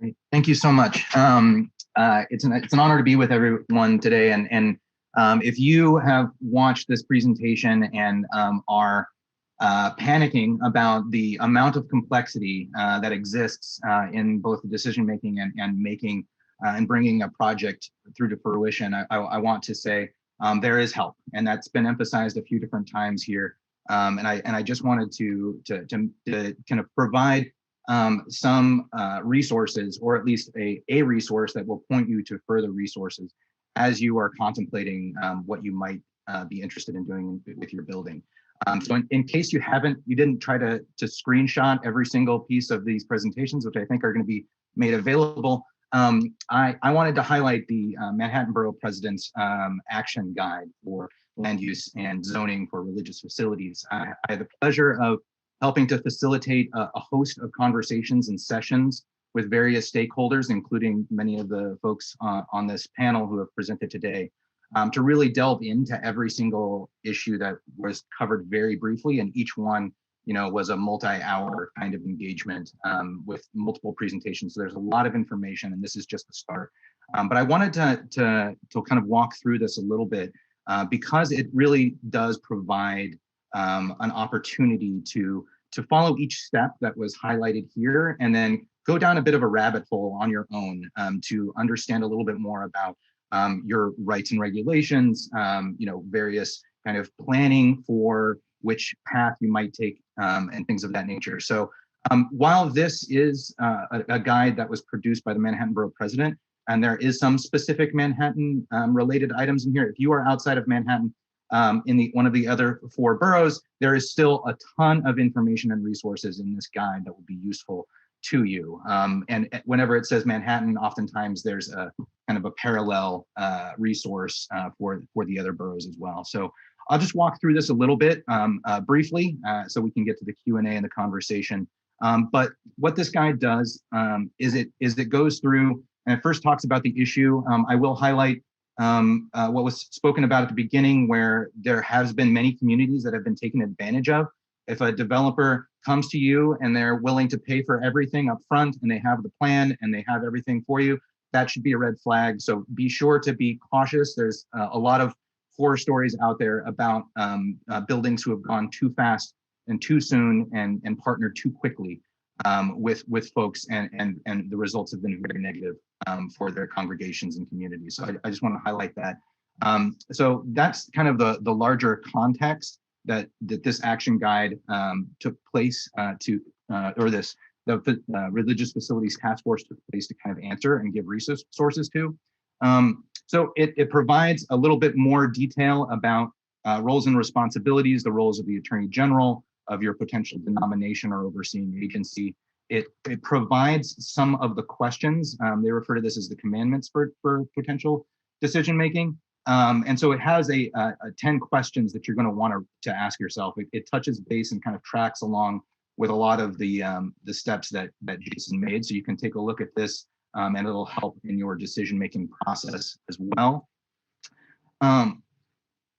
Great. Thank you so much. It's an honor to be with everyone today. And if you have watched this presentation and are panicking about the amount of complexity that exists in both the decision making and making and bringing a project through to fruition, I want to say there is help, and that's been emphasized a few different times here. And I just wanted to kind of provide some resources, or at least a resource that will point you to further resources as you are contemplating what you might be interested in doing with your building. So in case you didn't try to screenshot every single piece of these presentations, which I think are going to be made available, I wanted to highlight the Manhattan Borough President's action guide for land use and zoning for religious facilities. I had the pleasure of helping to facilitate a host of conversations and sessions with various stakeholders, including many of the folks on this panel who have presented today, to really delve into every single issue that was covered very briefly, and each one, was a multi-hour kind of engagement with multiple presentations. So there's a lot of information, and this is just the start. But I wanted to kind of walk through this a little bit because it really does provide an opportunity to follow each step that was highlighted here, and then go down a bit of a rabbit hole on your own to understand a little bit more about your rights and regulations, various kind of planning for which path you might take and things of that nature. So while this is a guide that was produced by the Manhattan Borough President, and there is some specific Manhattan related items in here, if you are outside of Manhattan, in one of the other 4 boroughs, there is still a ton of information and resources in this guide that will be useful to you. And whenever it says Manhattan, oftentimes there's a kind of a parallel resource for the other boroughs as well. So I'll just walk through this a little bit briefly so we can get to the Q&A and the conversation. But what this guide does is it goes through and it first talks about the issue. I will highlight what was spoken about at the beginning, where there has been many communities that have been taken advantage of. If a developer comes to you and they're willing to pay for everything up front, and they have the plan and they have everything for you, that should be a red flag. So be sure to be cautious. There's a lot of horror stories out there about buildings who have gone too fast and too soon and partnered too quickly with folks, and the results have been very negative for their congregations and communities. So I just want to highlight that. So that's kind of the larger context that this action guide took place the Religious Facilities Task Force took place to kind of answer and give resources to. So it provides a little bit more detail about roles and responsibilities, the roles of the Attorney General, of your potential denomination or overseeing agency. It provides some of the questions. They refer to this as the commandments for potential decision making. And so it has a 10 questions that you're going to want to ask yourself. It touches base and kind of tracks along with a lot of the steps that Jason made. So you can take a look at this and it'll help in your decision making process as well.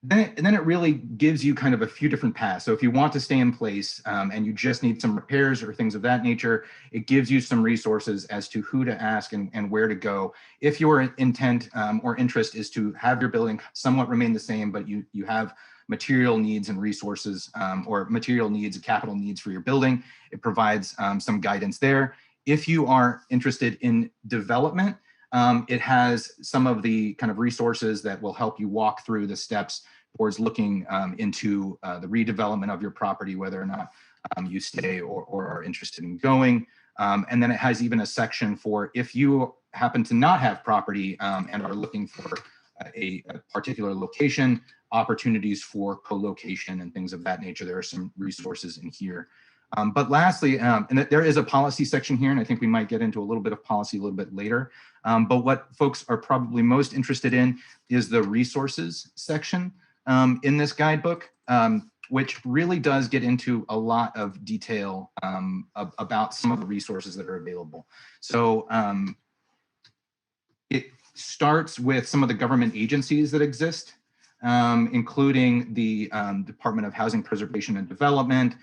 Then it really gives you kind of a few different paths. So if you want to stay in place and you just need some repairs or things of that nature, it gives you some resources as to who to ask and where to go. If your intent or interest is to have your building somewhat remain the same, but you have material needs and resources or material needs, capital needs for your building, it provides some guidance there. If you are interested in development, it has some of the kind of resources that will help you walk through the steps towards looking into the redevelopment of your property, whether or not you stay or are interested in going. And then it has even a section for if you happen to not have property and are looking for a particular location, opportunities for co-location and things of that nature. There are some resources in here. But lastly, and there is a policy section here, and I think we might get into a little bit of policy a little bit later. But what folks are probably most interested in is the resources section in this guidebook, which really does get into a lot of detail about some of the resources that are available. So it starts with some of the government agencies that exist, including the Department of Housing Preservation and Development,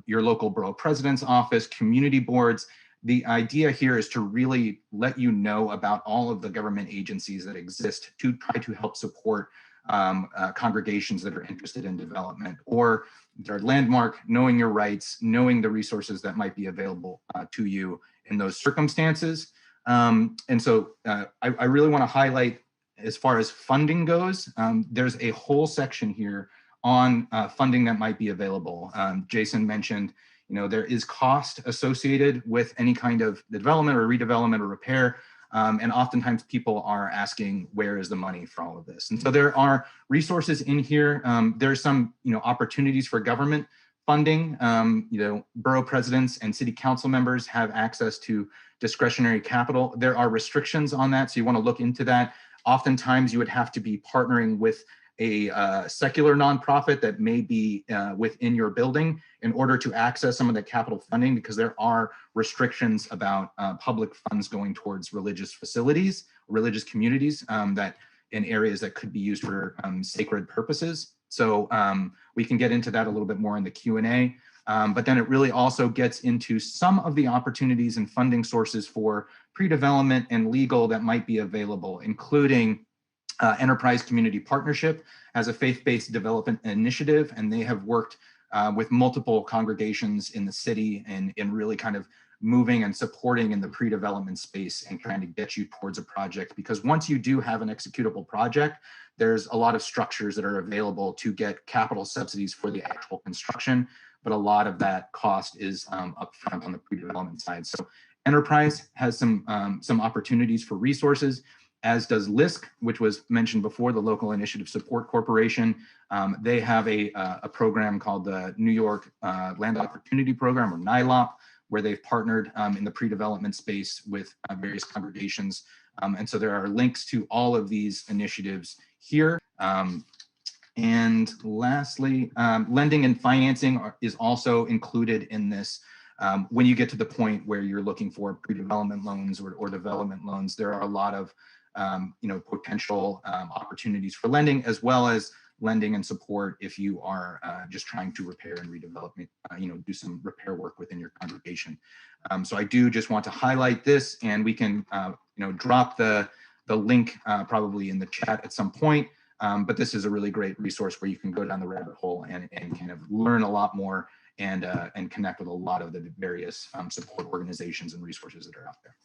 your local borough president's office, community boards. the idea here is to really let you know about all of the government agencies that exist to try to help support congregations that are interested in development, or their landmark, knowing your rights, knowing the resources that might be available to you in those circumstances. And so I really want to highlight, as far as funding goes, there's a whole section here on funding that might be available. Jason mentioned, there is cost associated with any kind of development or redevelopment or repair. And oftentimes people are asking, where is the money for all of this? And so there are resources in here. There's some, opportunities for government funding. Borough presidents and city council members have access to discretionary capital. There are restrictions on that, so you want to look into that. Oftentimes you would have to be partnering with a secular nonprofit that may be within your building in order to access some of the capital funding, because there are restrictions about public funds going towards religious facilities, religious communities that in areas that could be used for sacred purposes. So we can get into that a little bit more in the Q&A. But then it really also gets into some of the opportunities and funding sources for pre-development and legal that might be available, including Enterprise Community Partnership as a faith-based development initiative, and they have worked with multiple congregations in the city and in really kind of moving and supporting in the pre-development space and trying to get you towards a project. Because once you do have an executable project, there's a lot of structures that are available to get capital subsidies for the actual construction, but a lot of that cost is upfront on the pre-development side. So Enterprise has some opportunities for resources, as does LISC, which was mentioned before, the Local Initiative Support Corporation. They have a program called the New York Land Opportunity Program, or NILOP, where they've partnered in the pre-development space with various congregations. And so there are links to all of these initiatives here. And lastly, lending and financing is also included in this. When you get to the point where you're looking for pre-development loans or development loans, there are a lot of potential opportunities for lending, as well as lending and support if you are just trying to repair and redevelop, do some repair work within your congregation. So I do just want to highlight this, and we can drop the link probably in the chat at some point. But this is a really great resource where you can go down the rabbit hole and kind of learn a lot more and connect with a lot of the various support organizations and resources that are out there.